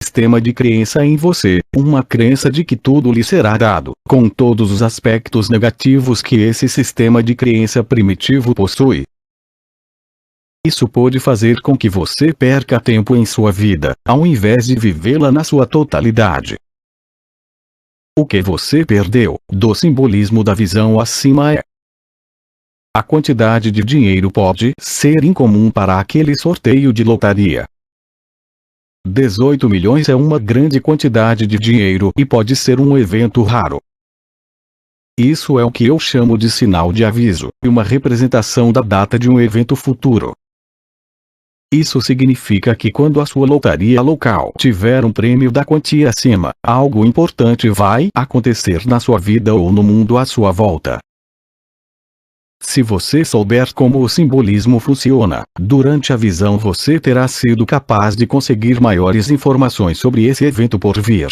sistema de crença em você, uma crença de que tudo lhe será dado, com todos os aspectos negativos que esse sistema de crença primitivo possui. Isso pode fazer com que você perca tempo em sua vida, ao invés de vivê-la na sua totalidade. O que você perdeu, do simbolismo da visão acima é: a quantidade de dinheiro pode ser incomum para aquele sorteio de lotaria. 18 milhões é uma grande quantidade de dinheiro e pode ser um evento raro. Isso é o que eu chamo de sinal de aviso, e uma representação da data de um evento futuro. Isso significa que quando a sua lotaria local tiver um prêmio da quantia acima, algo importante vai acontecer na sua vida ou no mundo à sua volta. Se você souber como o simbolismo funciona, durante a visão você terá sido capaz de conseguir maiores informações sobre esse evento por vir.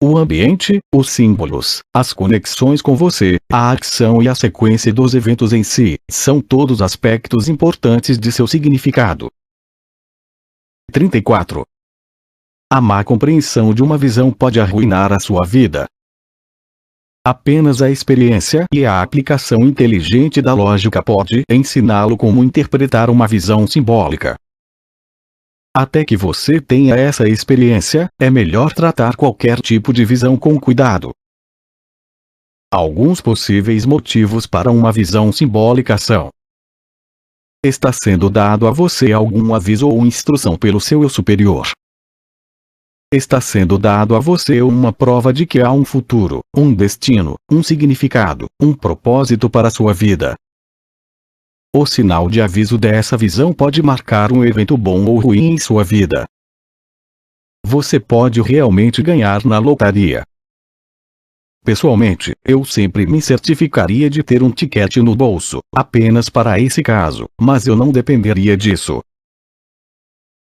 O ambiente, os símbolos, as conexões com você, a ação e a sequência dos eventos em si, são todos aspectos importantes de seu significado. 34. A má compreensão de uma visão pode arruinar a sua vida. Apenas a experiência e a aplicação inteligente da lógica pode ensiná-lo como interpretar uma visão simbólica. Até que você tenha essa experiência, é melhor tratar qualquer tipo de visão com cuidado. Alguns possíveis motivos para uma visão simbólica são: está sendo dado a você algum aviso ou instrução pelo seu eu superior. Está sendo dado a você uma prova de que há um futuro, um destino, um significado, um propósito para a sua vida. O sinal de aviso dessa visão pode marcar um evento bom ou ruim em sua vida. Você pode realmente ganhar na lotaria. Pessoalmente, eu sempre me certificaria de ter um ticket no bolso, apenas para esse caso, mas eu não dependeria disso.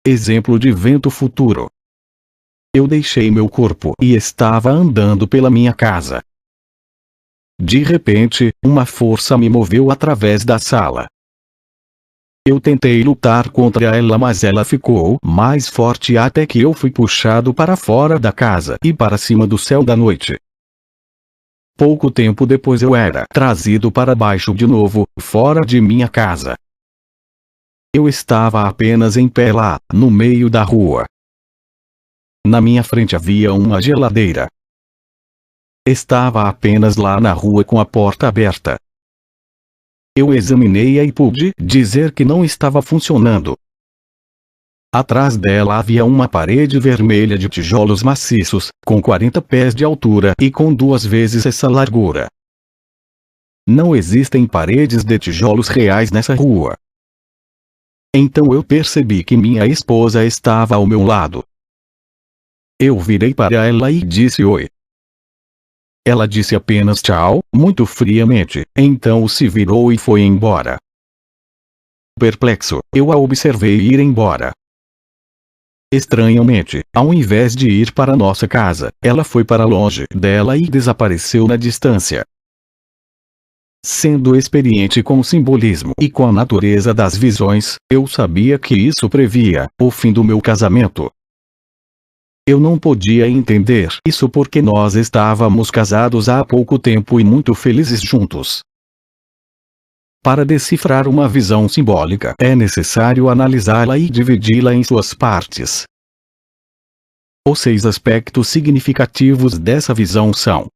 Exemplo de evento futuro. Eu deixei meu corpo e estava andando pela minha casa. De repente, uma força me moveu através da sala. Eu tentei lutar contra ela, mas ela ficou mais forte até que eu fui puxado para fora da casa e para cima do céu da noite. Pouco tempo depois eu era trazido para baixo de novo, fora de minha casa. Eu estava apenas em pé lá, no meio da rua. Na minha frente havia uma geladeira. Estava apenas lá na rua com a porta aberta. Eu examinei-a e pude dizer que não estava funcionando. Atrás dela havia uma parede vermelha de tijolos maciços, com 40 pés de altura e com 2 vezes essa largura. Não existem paredes de tijolos reais nessa rua. Então eu percebi que minha esposa estava ao meu lado. Eu virei para ela e disse oi. Ela disse apenas tchau, muito friamente, então se virou e foi embora. Perplexo, eu a observei ir embora. Estranhamente, ao invés de ir para nossa casa, ela foi para longe dela e desapareceu na distância. Sendo experiente com o simbolismo e com a natureza das visões, eu sabia que isso previa o fim do meu casamento. Eu não podia entender isso porque nós estávamos casados há pouco tempo e muito felizes juntos. Para decifrar uma visão simbólica, é necessário analisá-la e dividi-la em suas partes. Os 6 aspectos significativos dessa visão são: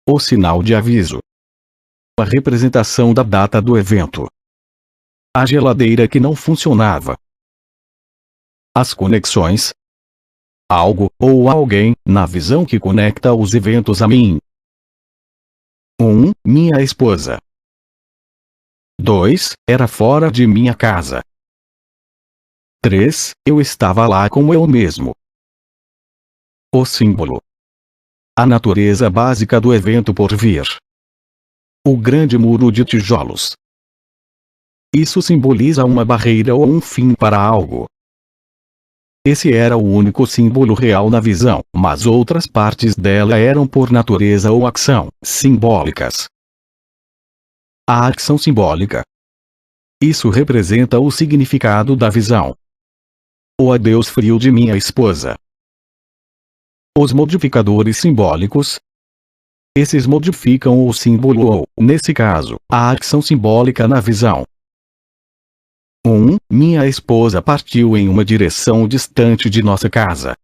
o sinal de aviso, a representação da data do evento, a geladeira que não funcionava, as conexões, algo, ou alguém, na visão que conecta os eventos a mim. 1. Minha esposa. 2. Era fora de minha casa. 3. Eu estava lá com eu mesmo. O símbolo. A natureza básica do evento por vir. O grande muro de tijolos. Isso simboliza uma barreira ou um fim para algo. Esse era o único símbolo real na visão, mas outras partes dela eram por natureza ou ação, simbólicas. A ação simbólica. Isso representa o significado da visão. o adeus frio de minha esposa. Os modificadores simbólicos. Esses modificam o símbolo ou, nesse caso, a ação simbólica na visão. 1. Minha esposa partiu em uma direção distante de nossa casa.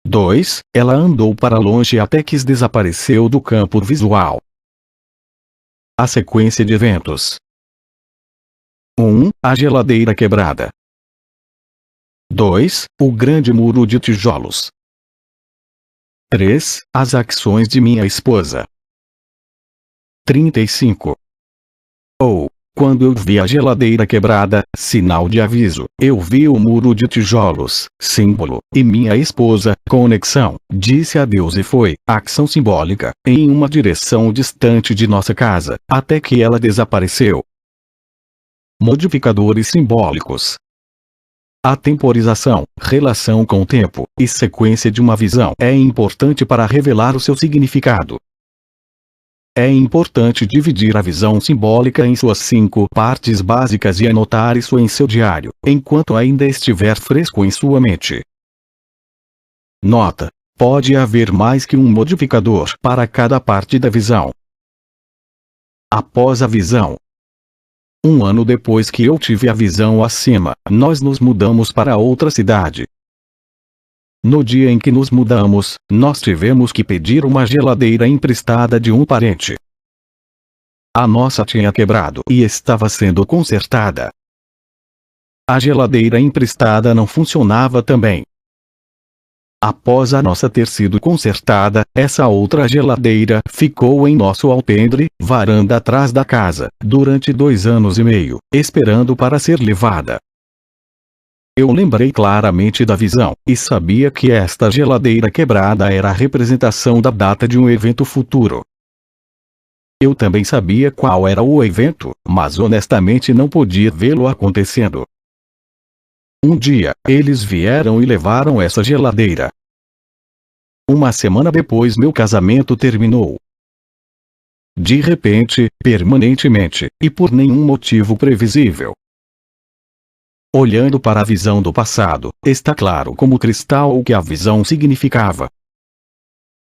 2. Ela andou para longe até que desapareceu do campo visual. A sequência de eventos. 1. A geladeira quebrada. 2. O grande muro de tijolos. 3. As ações de minha esposa. 35. Quando eu vi a geladeira quebrada, sinal de aviso, eu vi o muro de tijolos, símbolo, e minha esposa, conexão, disse adeus e foi, ação simbólica, em uma direção distante de nossa casa, até que ela desapareceu. Modificadores simbólicos. A temporização, relação com o tempo, e sequência de uma visão é importante para revelar o seu significado. É importante dividir a visão simbólica em suas 5 partes básicas e anotar isso em seu diário, enquanto ainda estiver fresco em sua mente. Nota: pode haver mais que um modificador para cada parte da visão. Após a visão. 1 ano depois que eu tive a visão acima, nós nos mudamos para outra cidade. No dia em que nos mudamos, nós tivemos que pedir uma geladeira emprestada de um parente. A nossa tinha quebrado e estava sendo consertada. A geladeira emprestada não funcionava também. Após a nossa ter sido consertada, essa outra geladeira ficou em nosso alpendre, varanda atrás da casa, durante 2 anos e meio, esperando para ser levada. Eu lembrei claramente da visão, e sabia que esta geladeira quebrada era a representação da data de um evento futuro. Eu também sabia qual era o evento, mas honestamente não podia vê-lo acontecendo. Um dia, eles vieram e levaram essa geladeira. 1 semana depois meu casamento terminou. De repente, permanentemente, e por nenhum motivo previsível. Olhando para a visão do passado, está claro como cristal o que a visão significava.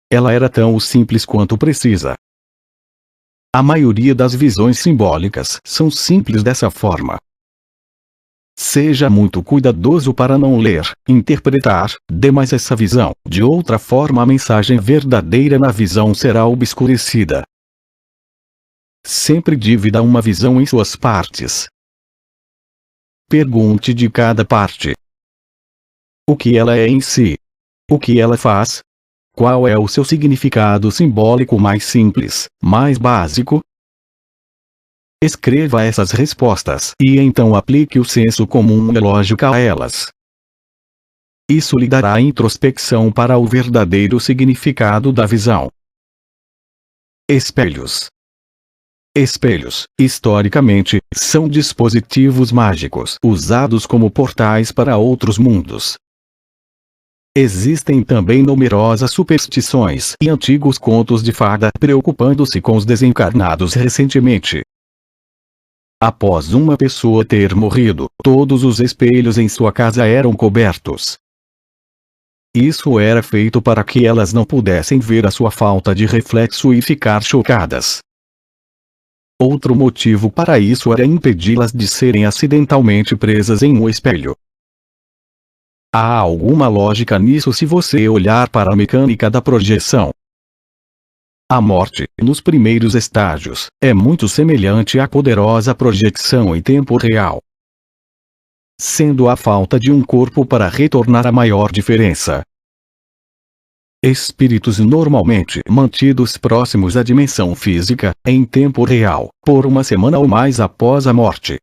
Ela era tão simples quanto precisa. A maioria das visões simbólicas são simples dessa forma. Seja muito cuidadoso para não ler, interpretar, demais essa visão, de outra forma a mensagem verdadeira na visão será obscurecida. Sempre divida uma visão em suas partes. Pergunte de cada parte. O que ela é em si? O que ela faz? Qual é o seu significado simbólico mais simples, mais básico? Escreva essas respostas e então aplique o senso comum e lógica a elas. Isso lhe dará introspecção para o verdadeiro significado da visão. Espelhos. Espelhos, historicamente, são dispositivos mágicos usados como portais para outros mundos. Existem também numerosas superstições e antigos contos de fada preocupando-se com os desencarnados recentemente. Após uma pessoa ter morrido, todos os espelhos em sua casa eram cobertos. Isso era feito para que elas não pudessem ver a sua falta de reflexo e ficar chocadas. Outro motivo para isso era impedi-las de serem acidentalmente presas em um espelho. Há alguma lógica nisso se você olhar para a mecânica da projeção. A morte, nos primeiros estágios, é muito semelhante à poderosa projeção em tempo real. Sendo a falta de um corpo para retornar a maior diferença. Espíritos normalmente mantidos próximos à dimensão física, em tempo real, por 1 semana ou mais após a morte.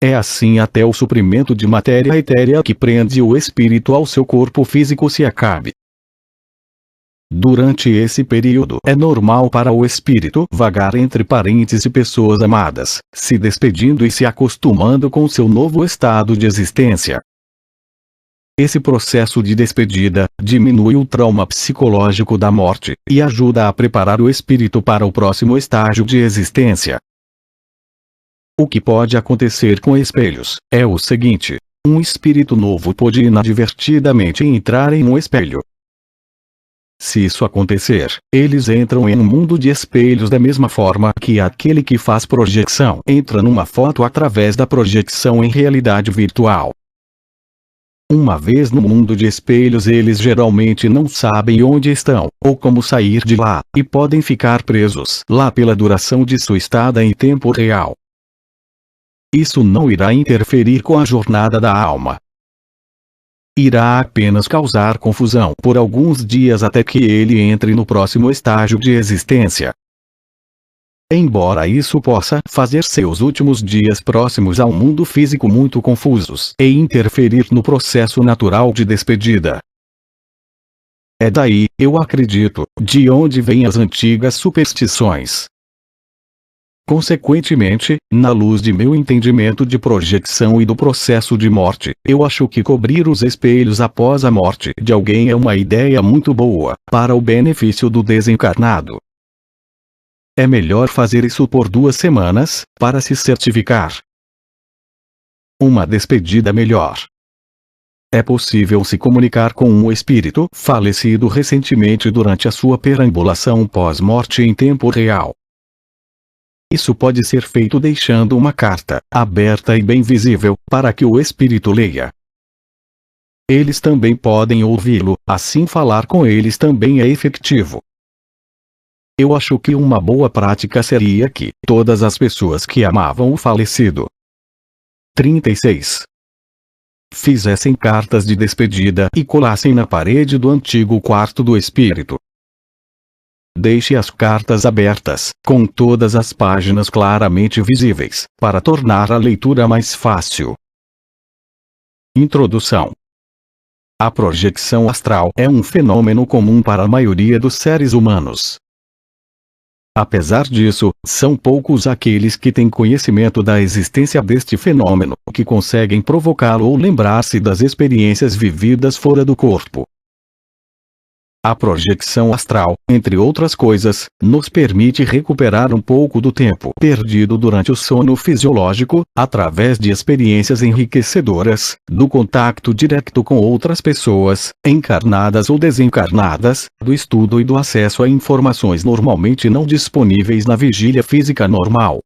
É assim até o suprimento de matéria etérea que prende o espírito ao seu corpo físico se acabe. Durante esse período é normal para o espírito vagar entre parentes e pessoas amadas, se despedindo e se acostumando com seu novo estado de existência. Esse processo de despedida diminui o trauma psicológico da morte e ajuda a preparar o espírito para o próximo estágio de existência. O que pode acontecer com espelhos é o seguinte: Um espírito novo pode inadvertidamente entrar em um espelho. Se isso acontecer, eles entram em um mundo de espelhos da mesma forma que aquele que faz projeção entra numa foto através da projeção em realidade virtual. Uma vez no mundo de espelhos, eles geralmente não sabem onde estão, ou como sair de lá, e podem ficar presos lá pela duração de sua estada em tempo real. Isso não irá interferir com a jornada da alma. Irá apenas causar confusão por alguns dias até que ele entre no próximo estágio de existência. Embora isso possa fazer seus últimos dias próximos ao mundo físico muito confusos e interferir no processo natural de despedida. É daí, eu acredito, de onde vêm as antigas superstições. Consequentemente, na luz de meu entendimento de projeção e do processo de morte, eu acho que cobrir os espelhos após a morte de alguém é uma ideia muito boa, para o benefício do desencarnado. É melhor fazer isso por 2 semanas, para se certificar. Uma despedida melhor. É possível se comunicar com um espírito falecido recentemente durante a sua perambulação pós-morte em tempo real. Isso pode ser feito deixando uma carta, aberta e bem visível, para que o espírito leia. Eles também podem ouvi-lo, assim falar com eles também é efetivo. Eu acho que uma boa prática seria que todas as pessoas que amavam o falecido 36 fizessem cartas de despedida e colassem na parede do antigo quarto do espírito. Deixe as cartas abertas, com todas as páginas claramente visíveis, para tornar a leitura mais fácil. Introdução. A projeção astral é um fenômeno comum para a maioria dos seres humanos. Apesar disso, são poucos aqueles que têm conhecimento da existência deste fenômeno, que conseguem provocá-lo ou lembrar-se das experiências vividas fora do corpo. A projeção astral, entre outras coisas, nos permite recuperar um pouco do tempo perdido durante o sono fisiológico, através de experiências enriquecedoras, do contato direto com outras pessoas, encarnadas ou desencarnadas, do estudo e do acesso a informações normalmente não disponíveis na vigília física normal.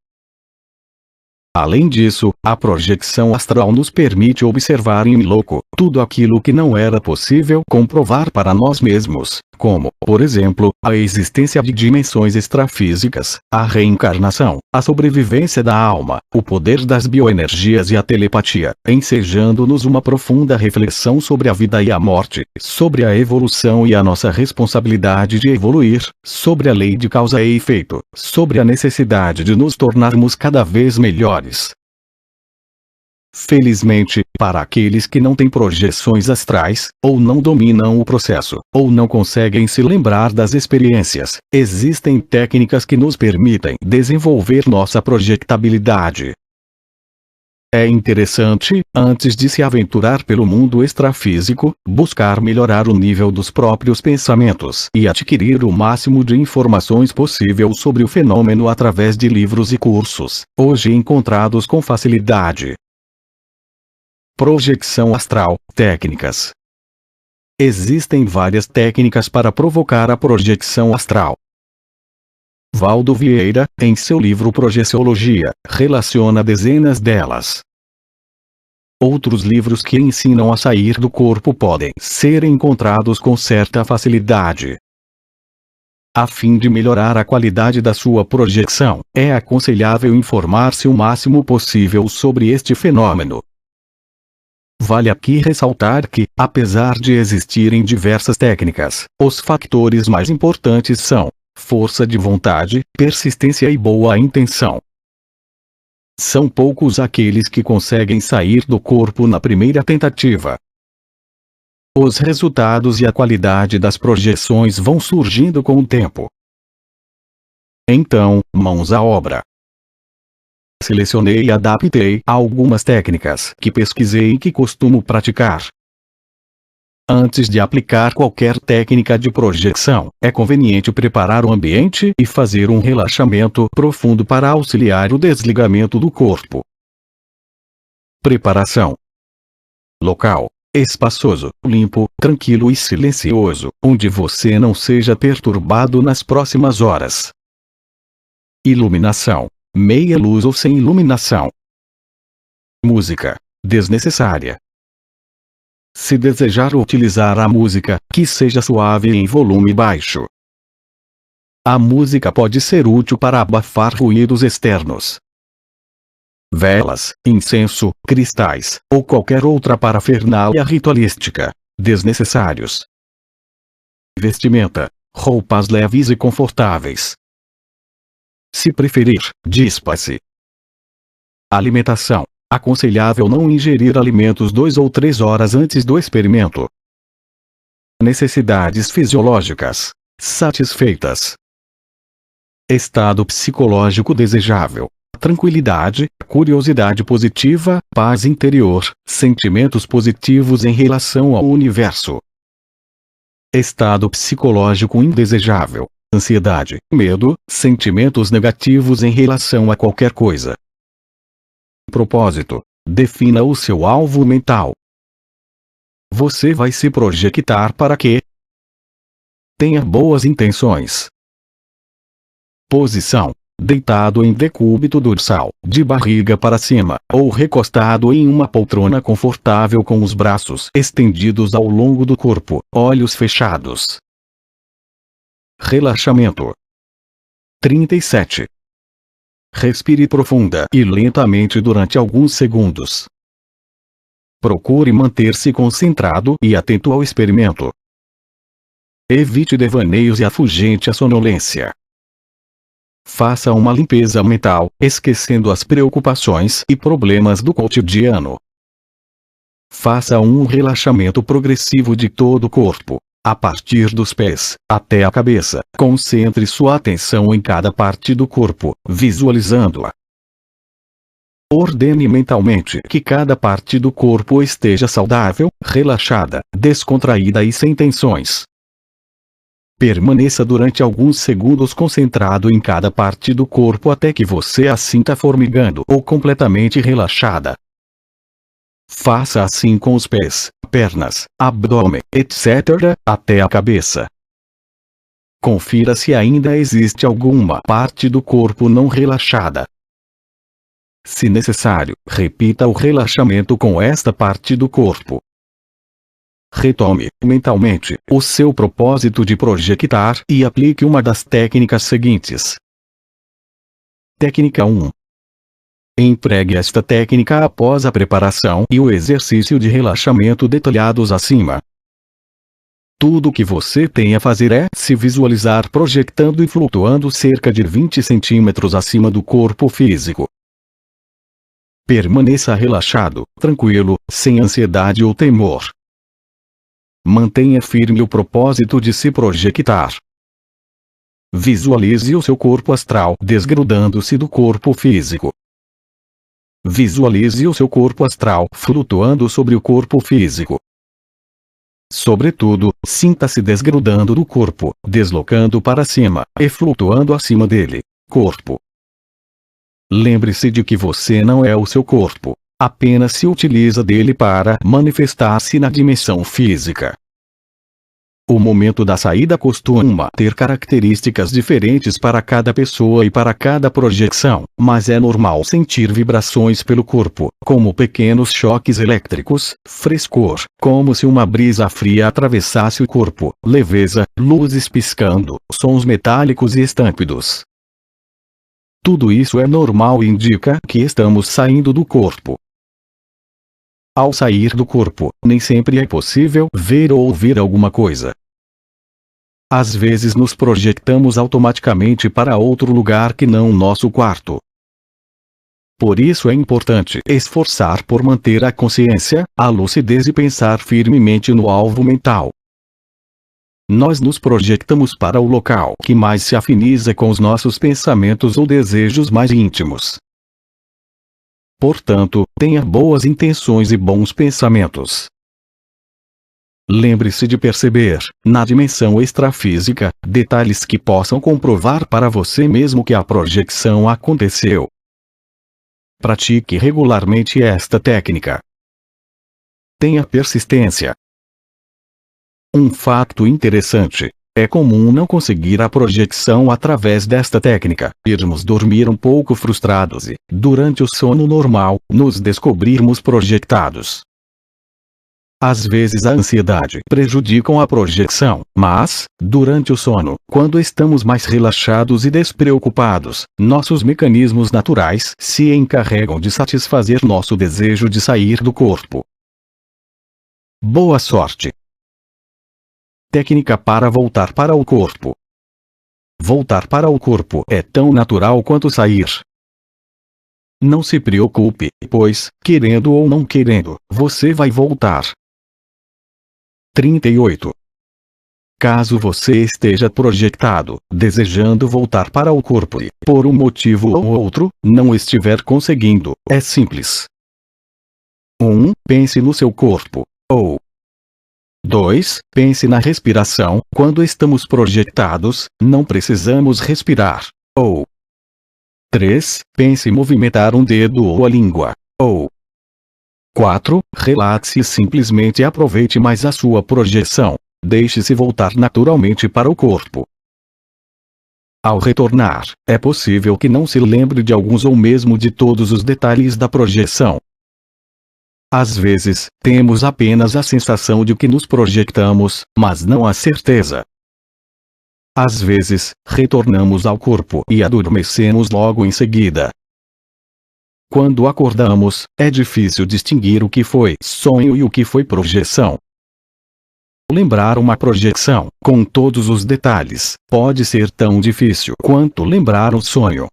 Além disso, a projeção astral nos permite observar em loco tudo aquilo que não era possível comprovar para nós mesmos, como, por exemplo, a existência de dimensões extrafísicas, a reencarnação, a sobrevivência da alma, o poder das bioenergias e a telepatia, ensejando-nos uma profunda reflexão sobre a vida e a morte, sobre a evolução e a nossa responsabilidade de evoluir, sobre a lei de causa e efeito, sobre a necessidade de nos tornarmos cada vez melhores. Felizmente, para aqueles que não têm projeções astrais, ou não dominam o processo, ou não conseguem se lembrar das experiências, existem técnicas que nos permitem desenvolver nossa projetabilidade. É interessante, antes de se aventurar pelo mundo extrafísico, buscar melhorar o nível dos próprios pensamentos e adquirir o máximo de informações possível sobre o fenômeno através de livros e cursos, hoje encontrados com facilidade. Projeção astral, técnicas. Existem várias técnicas para provocar a projeção astral. Valdo Vieira, em seu livro Projeciologia, relaciona dezenas delas. Outros livros que ensinam a sair do corpo podem ser encontrados com certa facilidade. A fim de melhorar a qualidade da sua projeção, é aconselhável informar-se o máximo possível sobre este fenômeno. Vale aqui ressaltar que, apesar de existirem diversas técnicas, os fatores mais importantes são força de vontade, persistência e boa intenção. São poucos aqueles que conseguem sair do corpo na primeira tentativa. Os resultados e a qualidade das projeções vão surgindo com o tempo. Então, mãos à obra. Selecionei e adaptei algumas técnicas que pesquisei e que costumo praticar. Antes de aplicar qualquer técnica de projeção, é conveniente preparar o ambiente e fazer um relaxamento profundo para auxiliar o desligamento do corpo. Preparação. local espaçoso, limpo, tranquilo e silencioso, onde você não seja perturbado nas próximas horas. Iluminação: meia luz ou sem iluminação. Música desnecessária. Se desejar utilizar a música, que seja suave e em volume baixo. A música pode ser útil para abafar ruídos externos. Velas, incenso, cristais, ou qualquer outra parafernália ritualística, desnecessários. Vestimenta: roupas leves e confortáveis. Se preferir, dispa-se. Alimentação: aconselhável não ingerir alimentos 2 ou 3 horas antes do experimento. Necessidades fisiológicas satisfeitas. Estado psicológico desejável: tranquilidade, curiosidade positiva, paz interior, sentimentos positivos em relação ao universo. Estado psicológico indesejável: ansiedade, medo, sentimentos negativos em relação a qualquer coisa. Propósito: defina o seu alvo mental. Você vai se projetar para quê? Tenha boas intenções. Posição: deitado em decúbito dorsal, de barriga para cima, ou recostado em uma poltrona confortável com os braços estendidos ao longo do corpo, olhos fechados. Relaxamento. 37. Respire profunda e lentamente durante alguns segundos. Procure manter-se concentrado e atento ao experimento. Evite devaneios e afugente a sonolência. Faça uma limpeza mental, esquecendo as preocupações e problemas do cotidiano. Faça um relaxamento progressivo de todo o corpo, a partir dos pés até a cabeça. Concentre sua atenção em cada parte do corpo, visualizando-a. Ordene mentalmente que cada parte do corpo esteja saudável, relaxada, descontraída e sem tensões. Permaneça durante alguns segundos concentrado em cada parte do corpo até que você a sinta formigando ou completamente relaxada. Faça assim com os pés, pernas, abdômen, etc., até a cabeça. Confira se ainda existe alguma parte do corpo não relaxada. Se necessário, repita o relaxamento com esta parte do corpo. Retome, mentalmente, o seu propósito de projetar e aplique uma das técnicas seguintes. Técnica 1. Empregue esta técnica após a preparação e o exercício de relaxamento detalhados acima. Tudo o que você tem a fazer é se visualizar projetando e flutuando cerca de 20 centímetros acima do corpo físico. Permaneça relaxado, tranquilo, sem ansiedade ou temor. Mantenha firme o propósito de se projetar. Visualize o seu corpo astral desgrudando-se do corpo físico. Visualize o seu corpo astral flutuando sobre o corpo físico. Sobretudo, sinta-se desgrudando do corpo, deslocando para cima, e flutuando acima dele. Corpo. Lembre-se de que você não é o seu corpo. Apenas se utiliza dele para manifestar-se na dimensão física. O momento da saída costuma ter características diferentes para cada pessoa e para cada projeção, mas é normal sentir vibrações pelo corpo, como pequenos choques elétricos, frescor, como se uma brisa fria atravessasse o corpo, leveza, luzes piscando, sons metálicos e estâmpidos. Tudo isso é normal e indica que estamos saindo do corpo. Ao sair do corpo, nem sempre é possível ver ou ouvir alguma coisa. Às vezes nos projetamos automaticamente para outro lugar que não nosso quarto. Por isso é importante esforçar por manter a consciência, a lucidez e pensar firmemente no alvo mental. Nós nos projetamos para o local que mais se afiniza com os nossos pensamentos ou desejos mais íntimos. Portanto, tenha boas intenções e bons pensamentos. Lembre-se de perceber, na dimensão extrafísica, detalhes que possam comprovar para você mesmo que a projeção aconteceu. Pratique regularmente esta técnica. Tenha persistência. Um fato interessante. É comum não conseguir a projeção através desta técnica, irmos dormir um pouco frustrados e, durante o sono normal, nos descobrirmos projetados. Às vezes a ansiedade prejudica a projeção, mas, durante o sono, quando estamos mais relaxados e despreocupados, nossos mecanismos naturais se encarregam de satisfazer nosso desejo de sair do corpo. Boa sorte! Técnica para voltar para o corpo. Voltar para o corpo é tão natural quanto sair. Não se preocupe, pois, querendo ou não querendo, você vai voltar. 38. Caso você esteja projetado, desejando voltar para o corpo e, por um motivo ou outro, não estiver conseguindo, é simples. 1. Pense no seu corpo. Ou 2. Pense na respiração. Quando estamos projetados, não precisamos respirar. Ou 3. Pense em movimentar um dedo ou a língua. Ou 4. Relaxe e simplesmente aproveite mais a sua projeção. Deixe-se voltar naturalmente para o corpo. Ao retornar, é possível que não se lembre de alguns ou mesmo de todos os detalhes da projeção. Às vezes, temos apenas a sensação de que nos projetamos, mas não a certeza. Às vezes, retornamos ao corpo e adormecemos logo em seguida. Quando acordamos, é difícil distinguir o que foi sonho e o que foi projeção. Lembrar uma projeção, com todos os detalhes, pode ser tão difícil quanto lembrar um sonho.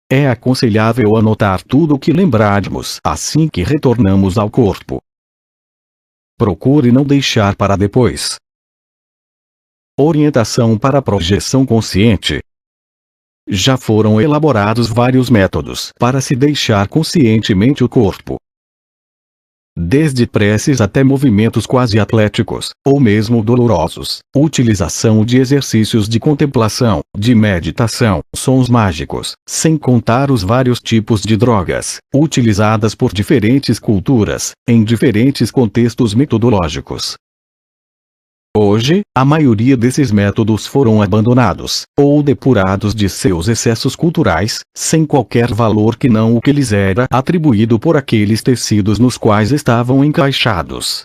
É aconselhável anotar tudo o que lembrarmos assim que retornamos ao corpo. Procure não deixar para depois. Orientação para a projeção consciente. Já foram elaborados vários métodos para se deixar conscientemente o corpo. Desde preces até movimentos quase atléticos, ou mesmo dolorosos, utilização de exercícios de contemplação, de meditação, sons mágicos, sem contar os vários tipos de drogas, utilizadas por diferentes culturas, em diferentes contextos metodológicos. Hoje, a maioria desses métodos foram abandonados, ou depurados de seus excessos culturais, sem qualquer valor que não o que lhes era atribuído por aqueles tecidos nos quais estavam encaixados.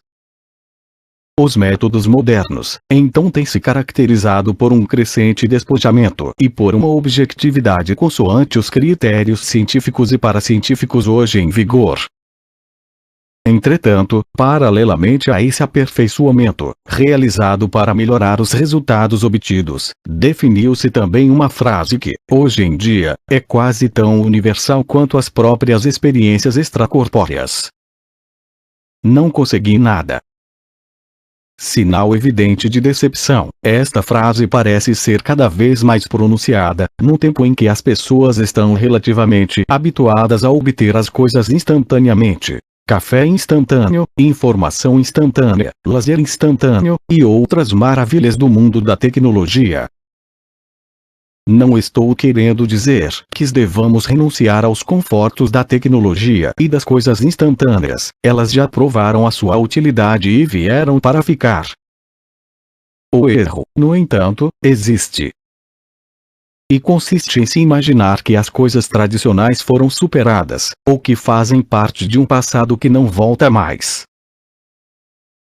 Os métodos modernos, então, têm se caracterizado por um crescente despojamento e por uma objetividade consoante os critérios científicos e paracientíficos hoje em vigor. Entretanto, paralelamente a esse aperfeiçoamento, realizado para melhorar os resultados obtidos, definiu-se também uma frase que, hoje em dia, é quase tão universal quanto as próprias experiências extracorpóreas. Não consegui nada. Sinal evidente de decepção. Esta frase parece ser cada vez mais pronunciada, num tempo em que as pessoas estão relativamente habituadas a obter as coisas instantaneamente. Café instantâneo, informação instantânea, lazer instantâneo, e outras maravilhas do mundo da tecnologia. Não estou querendo dizer que devamos renunciar aos confortos da tecnologia e das coisas instantâneas, elas já provaram a sua utilidade e vieram para ficar. O erro, no entanto, existe. E consiste em se imaginar que as coisas tradicionais foram superadas, ou que fazem parte de um passado que não volta mais.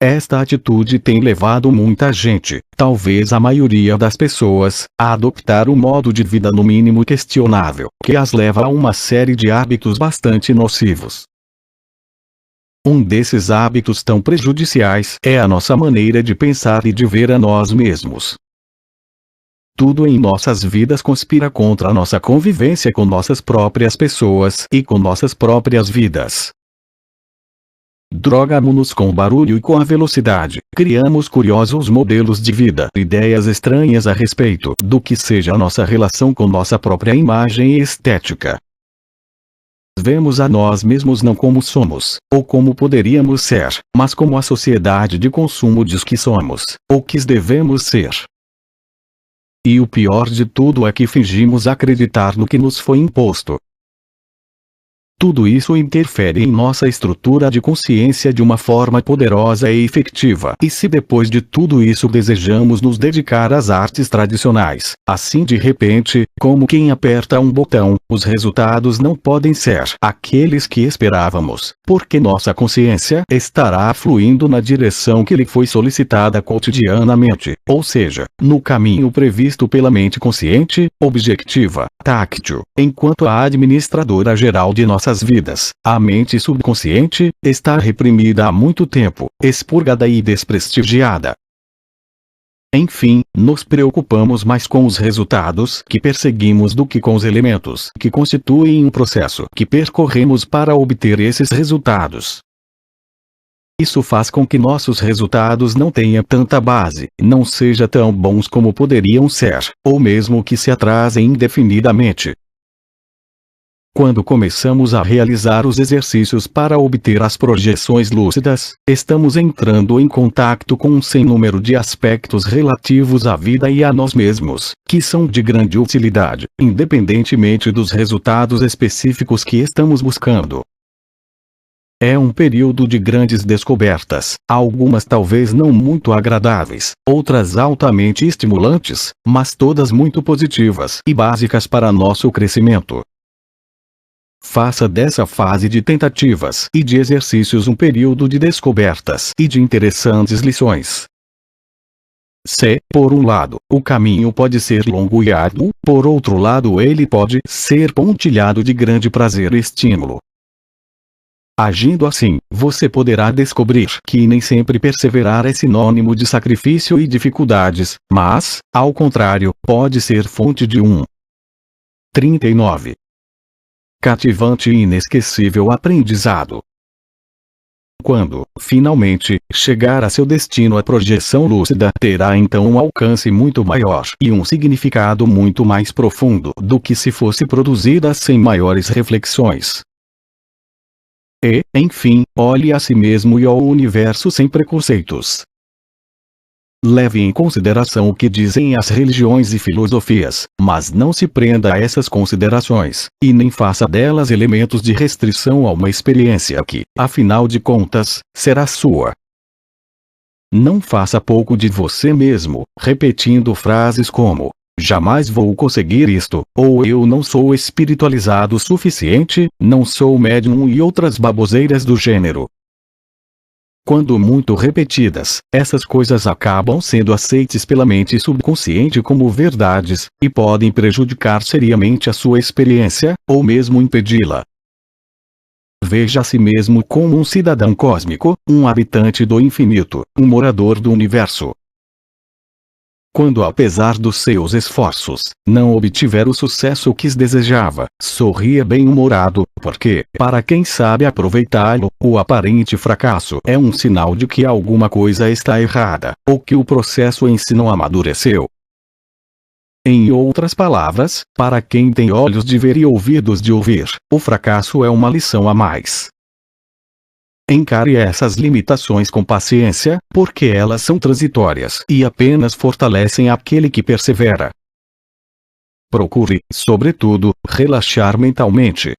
Esta atitude tem levado muita gente, talvez a maioria das pessoas, a adoptar um modo de vida no mínimo questionável, que as leva a uma série de hábitos bastante nocivos. Um desses hábitos tão prejudiciais é a nossa maneira de pensar e de ver a nós mesmos. Tudo em nossas vidas conspira contra a nossa convivência com nossas próprias pessoas e com nossas próprias vidas. Drogamos-nos com o barulho e com a velocidade, criamos curiosos modelos de vida, ideias estranhas a respeito do que seja a nossa relação com nossa própria imagem e estética. Vemos a nós mesmos não como somos, ou como poderíamos ser, mas como a sociedade de consumo diz que somos, ou que devemos ser. E o pior de tudo é que fingimos acreditar no que nos foi imposto. Tudo isso interfere em nossa estrutura de consciência de uma forma poderosa e efetiva. E se depois de tudo isso desejamos nos dedicar às artes tradicionais, assim de repente, como quem aperta um botão, os resultados não podem ser aqueles que esperávamos, porque nossa consciência estará fluindo na direção que lhe foi solicitada cotidianamente, ou seja, no caminho previsto pela mente consciente, objetiva, táctil, enquanto a administradora geral de nossas vidas, a mente subconsciente, está reprimida há muito tempo, expurgada e desprestigiada. Enfim, nos preocupamos mais com os resultados que perseguimos do que com os elementos que constituem o processo que percorremos para obter esses resultados. Isso faz com que nossos resultados não tenham tanta base, não sejam tão bons como poderiam ser, ou mesmo que se atrasem indefinidamente. Quando começamos a realizar os exercícios para obter as projeções lúcidas, estamos entrando em contato com um sem número de aspectos relativos à vida e a nós mesmos, que são de grande utilidade, independentemente dos resultados específicos que estamos buscando. É um período de grandes descobertas, algumas talvez não muito agradáveis, outras altamente estimulantes, mas todas muito positivas e básicas para nosso crescimento. Faça dessa fase de tentativas e de exercícios um período de descobertas e de interessantes lições. Se, por um lado, o caminho pode ser longo e árduo, por outro lado ele pode ser pontilhado de grande prazer e estímulo. Agindo assim, você poderá descobrir que nem sempre perseverar é sinônimo de sacrifício e dificuldades, mas, ao contrário, pode ser fonte de 39. Cativante e inesquecível aprendizado. Quando, finalmente, chegar a seu destino, a projeção lúcida terá então um alcance muito maior e um significado muito mais profundo do que se fosse produzida sem maiores reflexões. E, enfim, olhe a si mesmo e ao universo sem preconceitos. Leve em consideração o que dizem as religiões e filosofias, mas não se prenda a essas considerações, e nem faça delas elementos de restrição a uma experiência que, afinal de contas, será sua. Não faça pouco de você mesmo, repetindo frases como: jamais vou conseguir isto, ou eu não sou espiritualizado o suficiente, não sou médium e outras baboseiras do gênero. Quando muito repetidas, essas coisas acabam sendo aceites pela mente subconsciente como verdades, e podem prejudicar seriamente a sua experiência, ou mesmo impedi-la. Veja a si mesmo como um cidadão cósmico, um habitante do infinito, um morador do universo. Quando, apesar dos seus esforços, não obtiver o sucesso que desejava, sorria bem-humorado, porque, para quem sabe aproveitá-lo, o aparente fracasso é um sinal de que alguma coisa está errada, ou que o processo em si não amadureceu. Em outras palavras, para quem tem olhos de ver e ouvidos de ouvir, o fracasso é uma lição a mais. Encare essas limitações com paciência, porque elas são transitórias e apenas fortalecem aquele que persevera. Procure, sobretudo, relaxar mentalmente.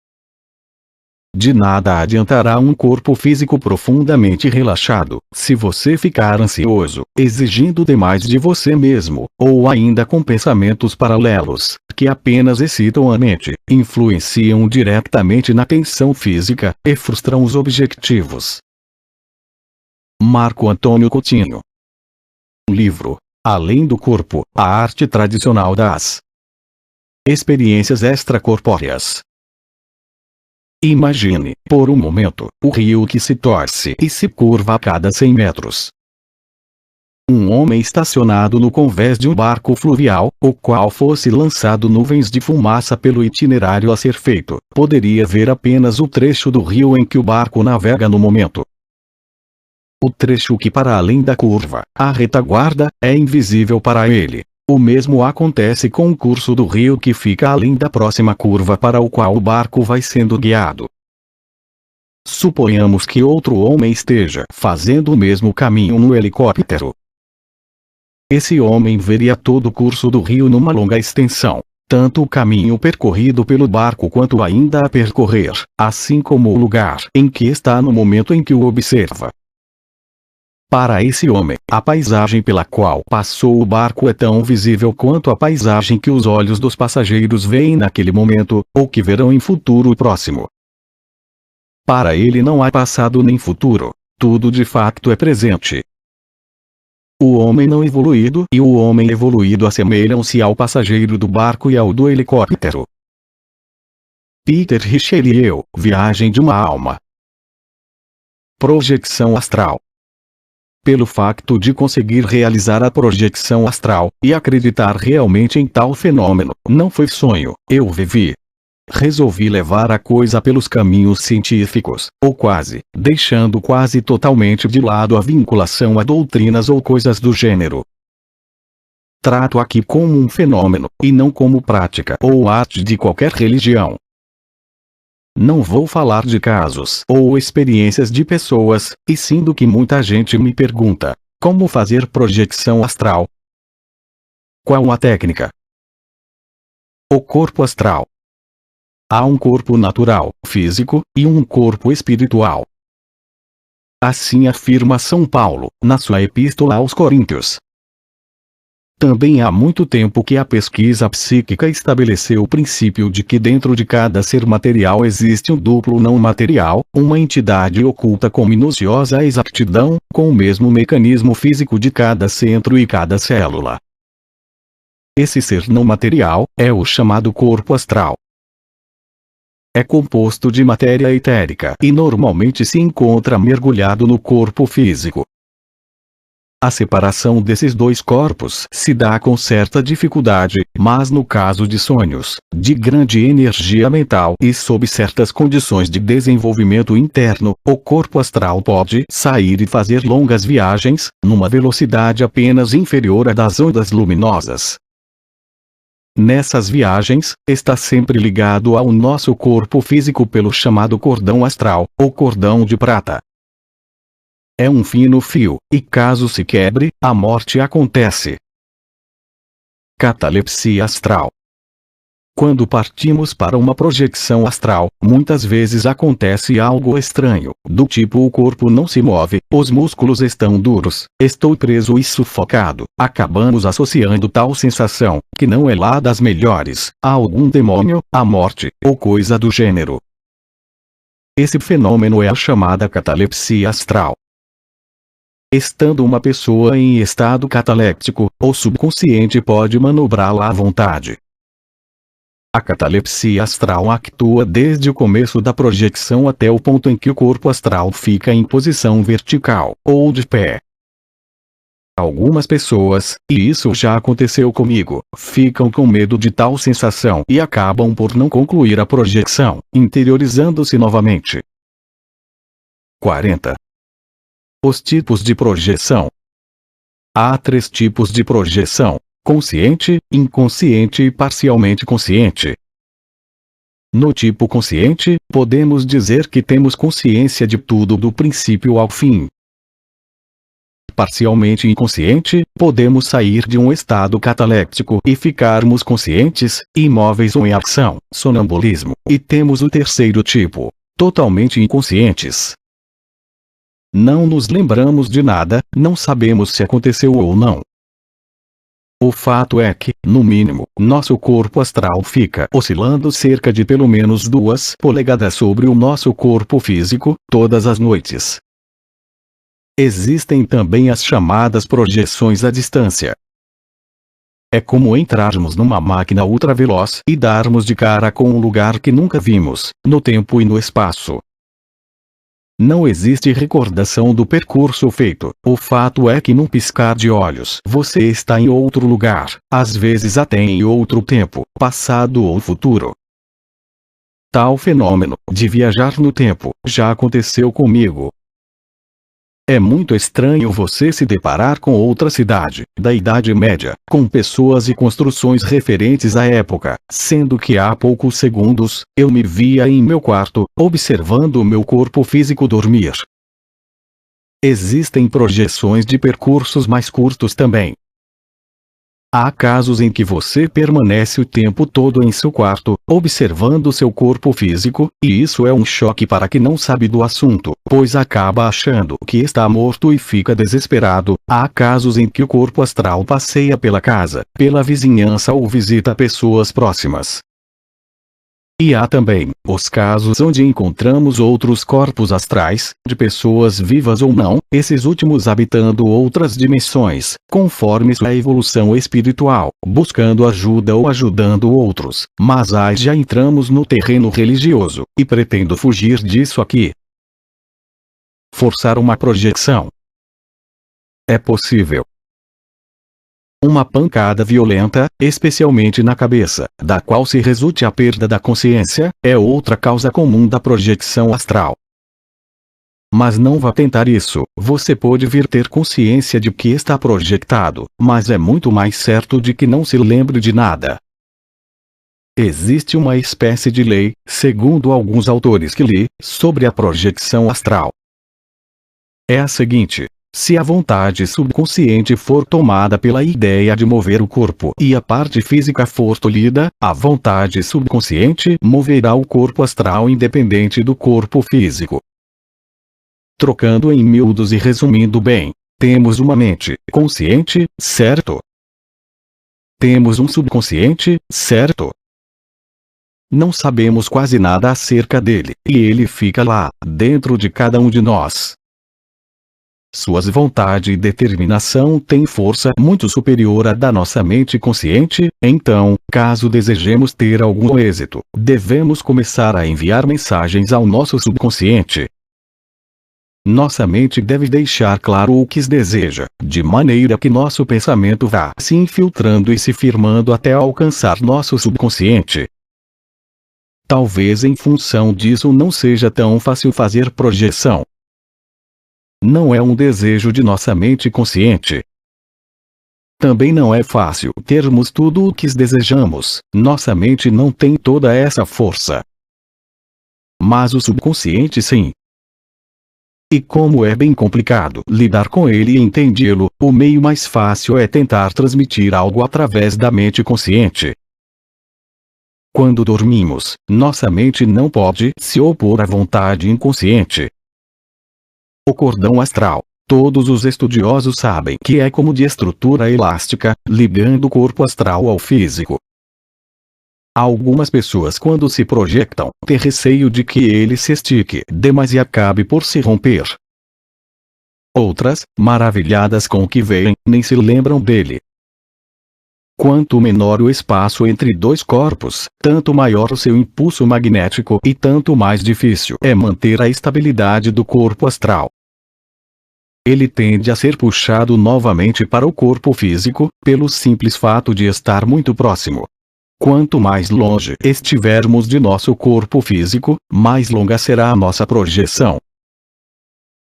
De nada adiantará um corpo físico profundamente relaxado, se você ficar ansioso, exigindo demais de você mesmo, ou ainda com pensamentos paralelos, que apenas excitam a mente, influenciam diretamente na tensão física, e frustram os objetivos. Marco Antônio Coutinho. Livro: Além do Corpo, a Arte Tradicional das Experiências Extracorpóreas. Imagine, por um momento, o rio que se torce e se curva a cada 100 metros. Um homem estacionado no convés de um barco fluvial, o qual fosse lançado nuvens de fumaça pelo itinerário a ser feito, poderia ver apenas o trecho do rio em que o barco navega no momento. O trecho que para além da curva, a retaguarda, é invisível para ele. O mesmo acontece com o curso do rio que fica além da próxima curva para o qual o barco vai sendo guiado. Suponhamos que outro homem esteja fazendo o mesmo caminho no helicóptero. Esse homem veria todo o curso do rio numa longa extensão. tanto o caminho percorrido pelo barco quanto ainda a percorrer, assim como o lugar em que está no momento em que o observa. Para esse homem, a paisagem pela qual passou o barco é tão visível quanto a paisagem que os olhos dos passageiros veem naquele momento, ou que verão em futuro próximo. Para ele não há passado nem futuro, tudo de facto é presente. O homem não evoluído e o homem evoluído assemelham-se ao passageiro do barco e ao do helicóptero. Peter Richelieu, Viagem de uma Alma. Projeção astral. Pelo facto de conseguir realizar a projeção astral, e acreditar realmente em tal fenômeno, não foi sonho, eu vivi. Resolvi levar a coisa pelos caminhos científicos, ou quase, deixando quase totalmente de lado a vinculação a doutrinas ou coisas do gênero. Trato aqui como um fenômeno, e não como prática ou arte de qualquer religião. Não vou falar de casos ou experiências de pessoas, e sim do que muita gente me pergunta: como fazer projeção astral? Qual a técnica? O corpo astral. Há um corpo natural, físico, e um corpo espiritual. Assim afirma São Paulo, na sua Epístola aos Coríntios. Também há muito tempo que a pesquisa psíquica estabeleceu o princípio de que dentro de cada ser material existe um duplo não material, uma entidade oculta com minuciosa exatidão, com o mesmo mecanismo físico de cada centro e cada célula. Esse ser não material é o chamado corpo astral. É composto de matéria etérica e normalmente se encontra mergulhado no corpo físico. A separação desses dois corpos se dá com certa dificuldade, mas no caso de sonhos, de grande energia mental e sob certas condições de desenvolvimento interno, o corpo astral pode sair e fazer longas viagens, numa velocidade apenas inferior à das ondas luminosas. Nessas viagens, está sempre ligado ao nosso corpo físico pelo chamado cordão astral, ou cordão de prata. É um fino fio, e caso se quebre, a morte acontece. Catalepsia astral. Quando partimos para uma projeção astral, muitas vezes acontece algo estranho, do tipo o corpo não se move, os músculos estão duros, estou preso e sufocado. Acabamos associando tal sensação, que não é lá das melhores, a algum demônio, a morte, ou coisa do gênero. Esse fenômeno é a chamada catalepsia astral. Estando uma pessoa em estado cataléptico, o subconsciente pode manobrá-la à vontade. A catalepsia astral atua desde o começo da projeção até o ponto em que o corpo astral fica em posição vertical, ou de pé. Algumas pessoas, e isso já aconteceu comigo, ficam com medo de tal sensação e acabam por não concluir a projeção, interiorizando-se novamente. 40. Os tipos de projeção. Há 3 tipos de projeção: consciente, inconsciente e parcialmente consciente. No tipo consciente, podemos dizer que temos consciência de tudo do princípio ao fim. Parcialmente inconsciente, podemos sair de um estado cataléptico e ficarmos conscientes, imóveis ou em ação, sonambulismo, e temos o terceiro tipo, totalmente inconscientes. Não nos lembramos de nada, não sabemos se aconteceu ou não. O fato é que, no mínimo, nosso corpo astral fica oscilando cerca de pelo menos 2 polegadas sobre o nosso corpo físico, todas as noites. Existem também as chamadas projeções à distância. É como entrarmos numa máquina ultraveloz e darmos de cara com um lugar que nunca vimos, no tempo e no espaço. Não existe recordação do percurso feito, o fato é que num piscar de olhos você está em outro lugar, às vezes até em outro tempo, passado ou futuro. Tal fenômeno, de viajar no tempo, já aconteceu comigo. É muito estranho você se deparar com outra cidade, da Idade Média, com pessoas e construções referentes à época, sendo que há poucos segundos, eu me via em meu quarto, observando o meu corpo físico dormir. Existem projeções de percursos mais curtos também. Há casos em que você permanece o tempo todo em seu quarto, observando seu corpo físico, e isso é um choque para quem não sabe do assunto, pois acaba achando que está morto e fica desesperado. Há casos em que o corpo astral passeia pela casa, pela vizinhança ou visita pessoas próximas. E há também os casos onde encontramos outros corpos astrais, de pessoas vivas ou não, esses últimos habitando outras dimensões, conforme sua evolução espiritual, buscando ajuda ou ajudando outros. Mas aí já entramos no terreno religioso, e pretendo fugir disso aqui. Forçar uma projeção. É possível. Uma pancada violenta, especialmente na cabeça, da qual se resulte a perda da consciência, é outra causa comum da projeção astral. Mas não vá tentar isso. Você pode vir ter consciência de que está projetado, mas é muito mais certo de que não se lembre de nada. Existe uma espécie de lei, segundo alguns autores que li, sobre a projeção astral. É a seguinte: se a vontade subconsciente for tomada pela ideia de mover o corpo e a parte física for tolhida, a vontade subconsciente moverá o corpo astral independente do corpo físico. Trocando em miúdos e resumindo bem, temos uma mente consciente, certo? Temos um subconsciente, certo? Não sabemos quase nada acerca dele, e ele fica lá, dentro de cada um de nós. Suas vontade e determinação têm força muito superior à da nossa mente consciente, então, caso desejemos ter algum êxito, devemos começar a enviar mensagens ao nosso subconsciente. Nossa mente deve deixar claro o que deseja, de maneira que nosso pensamento vá se infiltrando e se firmando até alcançar nosso subconsciente. Talvez em função disso não seja tão fácil fazer projeção. Não é um desejo de nossa mente consciente. Também não é fácil termos tudo o que desejamos, nossa mente não tem toda essa força. Mas o subconsciente sim. E como é bem complicado lidar com ele e entendê-lo, o meio mais fácil é tentar transmitir algo através da mente consciente. Quando dormimos, nossa mente não pode se opor à vontade inconsciente. O cordão astral. Todos os estudiosos sabem que é como de estrutura elástica, ligando o corpo astral ao físico. Algumas pessoas, quando se projetam, têm receio de que ele se estique demais e acabe por se romper. Outras, maravilhadas com o que veem, nem se lembram dele. Quanto menor o espaço entre dois corpos, tanto maior o seu impulso magnético e tanto mais difícil é manter a estabilidade do corpo astral. Ele tende a ser puxado novamente para o corpo físico, pelo simples fato de estar muito próximo. Quanto mais longe estivermos de nosso corpo físico, mais longa será a nossa projeção.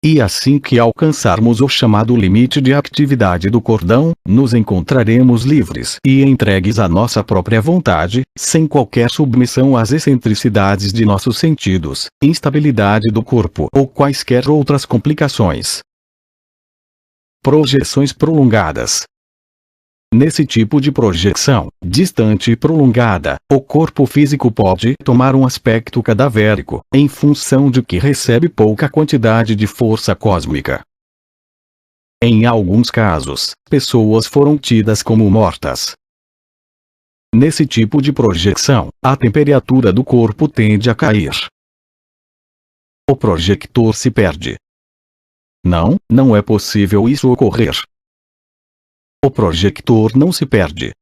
E assim que alcançarmos o chamado limite de atividade do cordão, nos encontraremos livres e entregues à nossa própria vontade, sem qualquer submissão às excentricidades de nossos sentidos, instabilidade do corpo ou quaisquer outras complicações. Projeções prolongadas. Nesse tipo de projeção, distante e prolongada, o corpo físico pode tomar um aspecto cadavérico, em função de que recebe pouca quantidade de força cósmica. Em alguns casos, pessoas foram tidas como mortas. Nesse tipo de projeção, a temperatura do corpo tende a cair. O projector se perde. Não, não é possível isso ocorrer. O projector não se perde.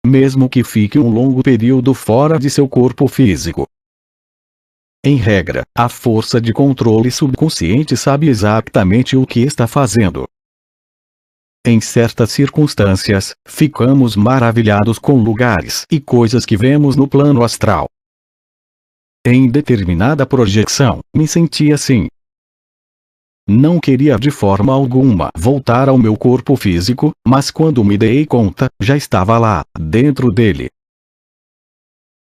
Mesmo que fique um longo período fora de seu corpo físico. Em regra, a força de controle subconsciente sabe exatamente o que está fazendo. Em certas circunstâncias, ficamos maravilhados com lugares e coisas que vemos no plano astral. Em determinada projeção, me senti assim. Não queria de forma alguma voltar ao meu corpo físico, mas quando me dei conta, já estava lá, dentro dele.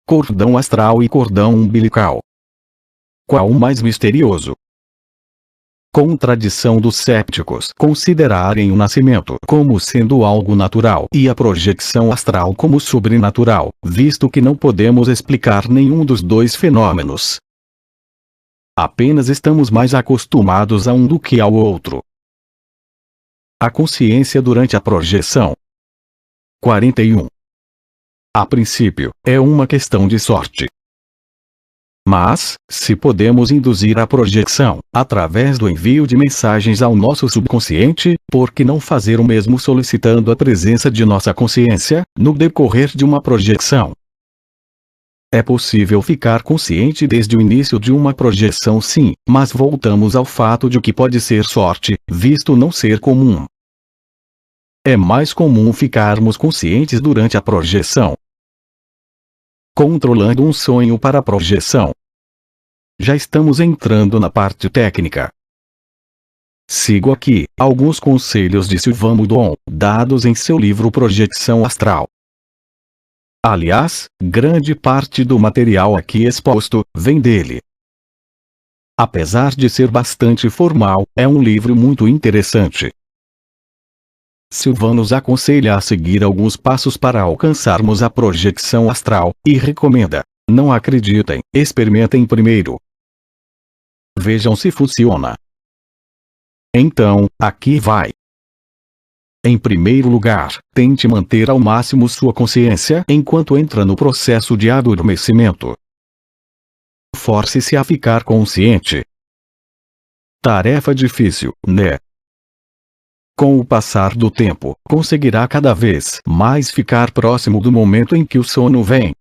Cordão astral e cordão umbilical. Qual o mais misterioso? Contradição dos céticos considerarem o nascimento como sendo algo natural e a projeção astral como sobrenatural, visto que não podemos explicar nenhum dos dois fenômenos. Apenas estamos mais acostumados a um do que ao outro. A consciência durante a projeção. 41. A princípio, é uma questão de sorte. Mas, se podemos induzir a projeção, através do envio de mensagens ao nosso subconsciente, por que não fazer o mesmo solicitando a presença de nossa consciência, no decorrer de uma projeção? É possível ficar consciente desde o início de uma projeção, sim, mas voltamos ao fato de que pode ser sorte, visto não ser comum. É mais comum ficarmos conscientes durante a projeção. Controlando um sonho para a projeção. Já estamos entrando na parte técnica. Sigo aqui alguns conselhos de Sylvain Moudon, dados em seu livro Projeção Astral. Aliás, grande parte do material aqui exposto vem dele. Apesar de ser bastante formal, é um livro muito interessante. Sylvain nos aconselha a seguir alguns passos para alcançarmos a projeção astral, e recomenda: não acreditem, experimentem primeiro. Vejam se funciona. Então, aqui vai. Em primeiro lugar, tente manter ao máximo sua consciência enquanto entra no processo de adormecimento. Force-se a ficar consciente. Tarefa difícil, né? Com o passar do tempo, conseguirá cada vez mais ficar próximo do momento em que o sono vem.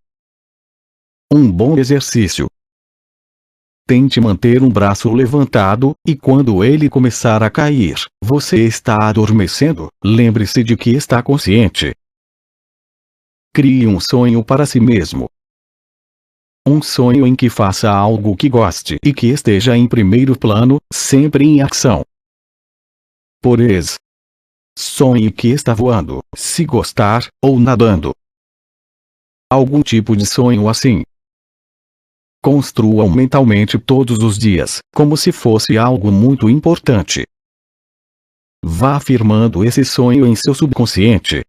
Um bom exercício. Tente manter um braço levantado, e quando ele começar a cair, você está adormecendo, lembre-se de que está consciente. Crie um sonho para si mesmo. Um sonho em que faça algo que goste e que esteja em primeiro plano, sempre em ação. Por exemplo, sonhe que está voando, se gostar, ou nadando. Algum tipo de sonho assim. Construa-o mentalmente todos os dias, como se fosse algo muito importante. Vá afirmando esse sonho em seu subconsciente.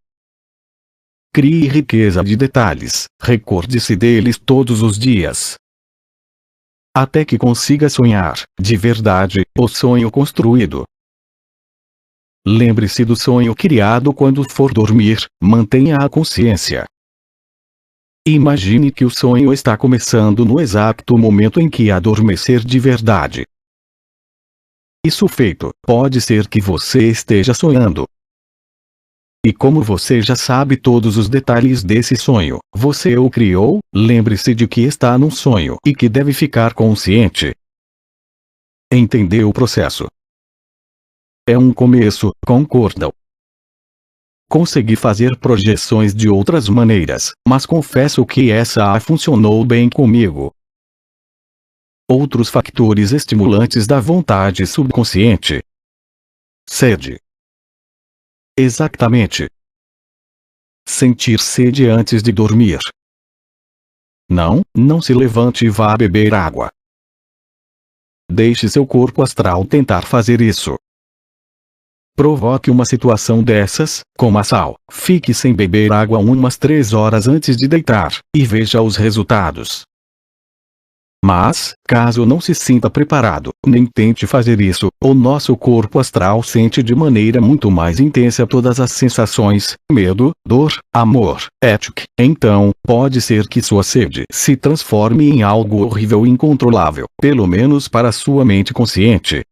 Crie riqueza de detalhes, recorde-se deles todos os dias. Até que consiga sonhar, de verdade, o sonho construído. Lembre-se do sonho criado quando for dormir, mantenha a consciência. Imagine que o sonho está começando no exato momento em que adormecer de verdade. Isso feito, pode ser que você esteja sonhando. E como você já sabe todos os detalhes desse sonho, você o criou, lembre-se de que está num sonho e que deve ficar consciente. Entendeu o processo? É um começo, concordam? Consegui fazer projeções de outras maneiras, mas confesso que essa funcionou bem comigo. Outros fatores estimulantes da vontade subconsciente. Sede. Exatamente. Sentir sede antes de dormir. Não se levante e vá beber água. Deixe seu corpo astral tentar fazer isso. Provoque uma situação dessas, coma sal, fique sem beber água umas 3 horas antes de deitar, e veja os resultados. Mas, caso não se sinta preparado, nem tente fazer isso, o nosso corpo astral sente de maneira muito mais intensa todas as sensações, medo, dor, amor, ética. Então, pode ser que sua sede se transforme em algo horrível e incontrolável, pelo menos para sua mente consciente.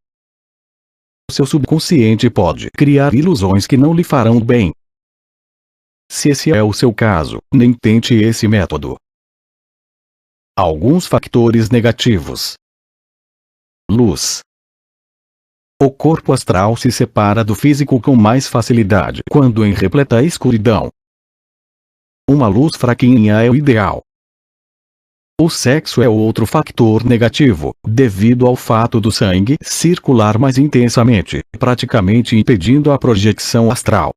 Seu subconsciente pode criar ilusões que não lhe farão bem. Se esse é o seu caso, nem tente esse método. Alguns fatores negativos. Luz. O corpo astral se separa do físico com mais facilidade quando em repleta escuridão. Uma luz fraquinha é o ideal. O sexo é outro fator negativo, devido ao fato do sangue circular mais intensamente, praticamente impedindo a projeção astral.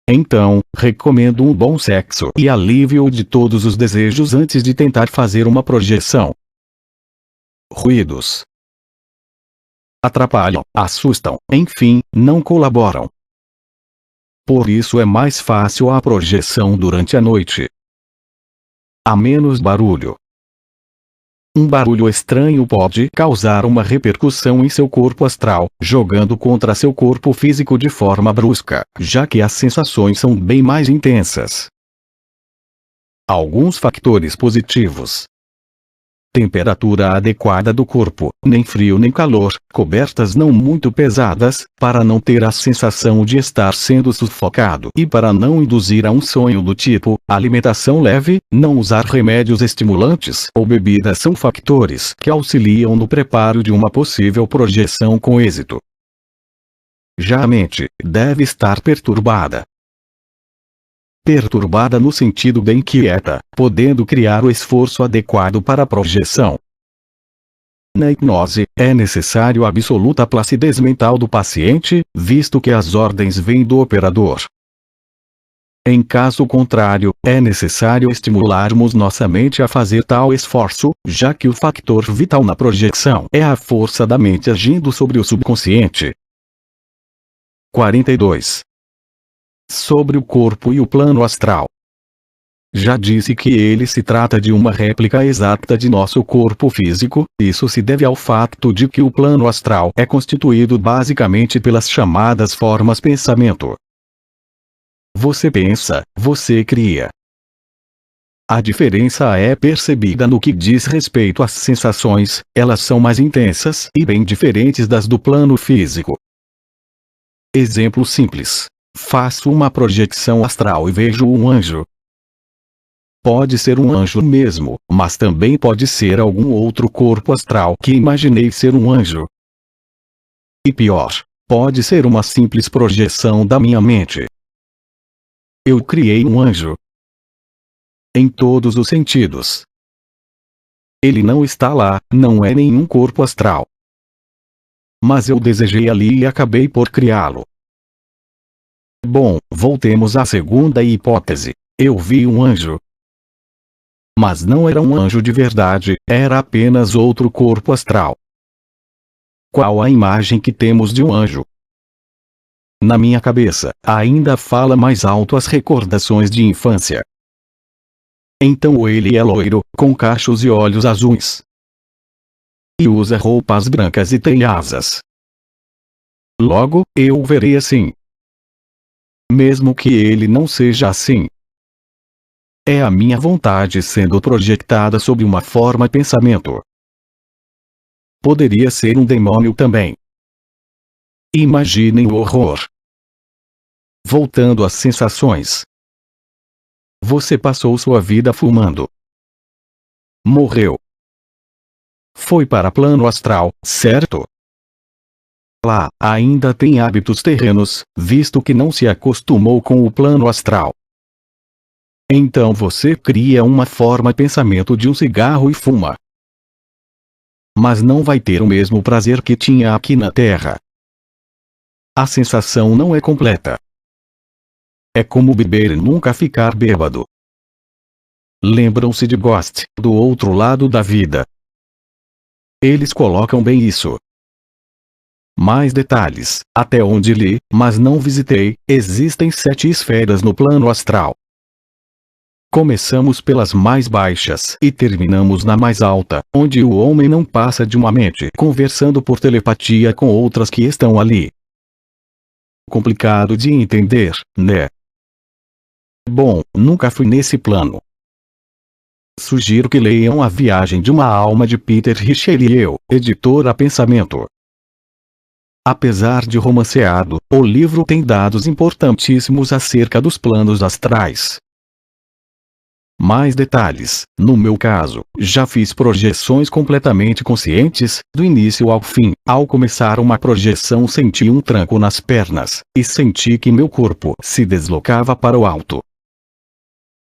Então, recomendo um bom sexo e alívio de todos os desejos antes de tentar fazer uma projeção. Ruídos. atrapalham, assustam, enfim, não colaboram. Por isso é mais fácil a projeção durante a noite. Há menos barulho. Um barulho estranho pode causar uma repercussão em seu corpo astral, jogando contra seu corpo físico de forma brusca, já que as sensações são bem mais intensas. Alguns fatores positivos: temperatura adequada do corpo, nem frio nem calor, cobertas não muito pesadas, para não ter a sensação de estar sendo sufocado e para não induzir a um sonho do tipo, alimentação leve, não usar remédios estimulantes ou bebidas são fatores que auxiliam no preparo de uma possível projeção com êxito. Já a mente deve estar perturbada. Perturbada no sentido de inquieta, podendo criar o esforço adequado para a projeção. Na hipnose, é necessário absoluta placidez mental do paciente, visto que as ordens vêm do operador. Em caso contrário, é necessário estimularmos nossa mente a fazer tal esforço, já que o fator vital na projeção é a força da mente agindo sobre o subconsciente. 42. Sobre o corpo e o plano astral. Já disse que ele se trata de uma réplica exata de nosso corpo físico, isso se deve ao fato de que o plano astral é constituído basicamente pelas chamadas formas pensamento. Você pensa, você cria. A diferença é percebida no que diz respeito às sensações, elas são mais intensas e bem diferentes das do plano físico. Exemplo simples. Faço uma projeção astral e vejo um anjo. Pode ser um anjo mesmo, mas também pode ser algum outro corpo astral que imaginei ser um anjo. E pior, pode ser uma simples projeção da minha mente. Eu criei um anjo. Em todos os sentidos. Ele não está lá, não é nenhum corpo astral. Mas eu desejei ali e acabei por criá-lo. Bom, voltemos à segunda hipótese. Eu vi um anjo. Mas não era um anjo de verdade, era apenas outro corpo astral. Qual a imagem que temos de um anjo? Na minha cabeça, ainda fala mais alto as recordações de infância. Então ele é loiro, com cachos e olhos azuis. E usa roupas brancas e tem asas. Logo, eu o verei assim. Mesmo que ele não seja assim. É a minha vontade sendo projetada sob uma forma pensamento. Poderia ser um demônio também. Imaginem o horror. Voltando às sensações. Você passou sua vida fumando. Morreu. Foi para plano astral, certo? Lá, ainda tem hábitos terrenos, visto que não se acostumou com o plano astral. Então você cria uma forma pensamento de um cigarro e fuma. Mas não vai ter o mesmo prazer que tinha aqui na Terra. A sensação não é completa. É como beber e nunca ficar bêbado. Lembram-se de Ghost, do outro lado da vida. Eles colocam bem isso. Mais detalhes, até onde li, mas não visitei, existem 7 esferas no plano astral. Começamos pelas mais baixas e terminamos na mais alta, onde o homem não passa de uma mente conversando por telepatia com outras que estão ali. Complicado de entender, né? Bom, nunca fui nesse plano. Sugiro que leiam A Viagem de uma Alma de Peter Richelieu, editora Pensamento. Apesar de romanceado, o livro tem dados importantíssimos acerca dos planos astrais. Mais detalhes, no meu caso, já fiz projeções completamente conscientes, do início ao fim. Ao começar uma projeção senti um tranco nas pernas, e senti que meu corpo se deslocava para o alto.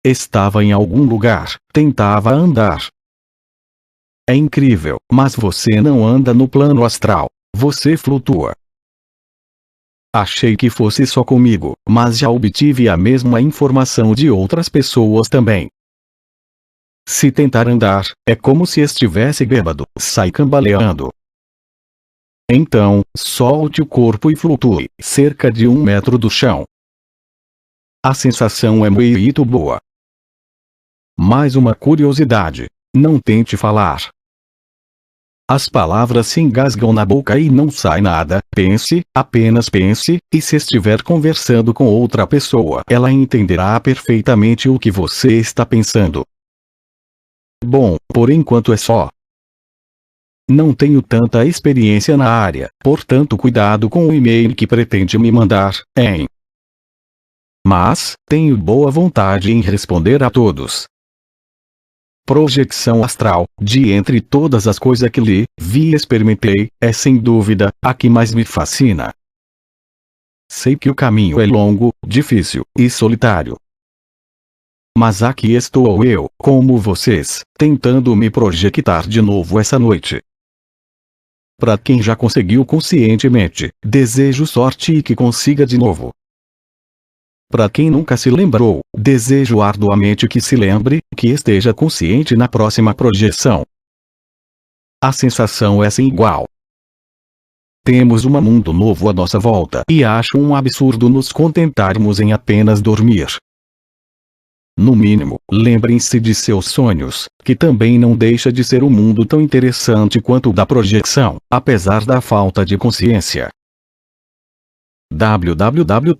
Estava em algum lugar, tentava andar. É incrível, mas você não anda no plano astral. Você flutua. Achei que fosse só comigo, mas já obtive a mesma informação de outras pessoas também. Se tentar andar, é como se estivesse bêbado, sai cambaleando. Então, solte o corpo e flutue cerca de 1 metro do chão. A sensação é muito boa. Mais uma curiosidade: não tente falar. As palavras se engasgam na boca e não sai nada. Pense, apenas pense, e se estiver conversando com outra pessoa, ela entenderá perfeitamente o que você está pensando. Bom, por enquanto é só. Não tenho tanta experiência na área, portanto cuidado com o e-mail que pretende me mandar, hein? Mas, tenho boa vontade em responder a todos. Projeção astral, de entre todas as coisas que li, vi e experimentei, é sem dúvida, a que mais me fascina. Sei que o caminho é longo, difícil e solitário. Mas aqui estou eu, como vocês, tentando me projetar de novo essa noite. Para quem já conseguiu conscientemente, desejo sorte e que consiga de novo. Para quem nunca se lembrou, desejo arduamente que se lembre, que esteja consciente na próxima projeção. A sensação é sem igual. Temos um mundo novo à nossa volta e acho um absurdo nos contentarmos em apenas dormir. No mínimo, lembrem-se de seus sonhos, que também não deixa de ser um mundo tão interessante quanto o da projeção, apesar da falta de consciência. www.ib.org.br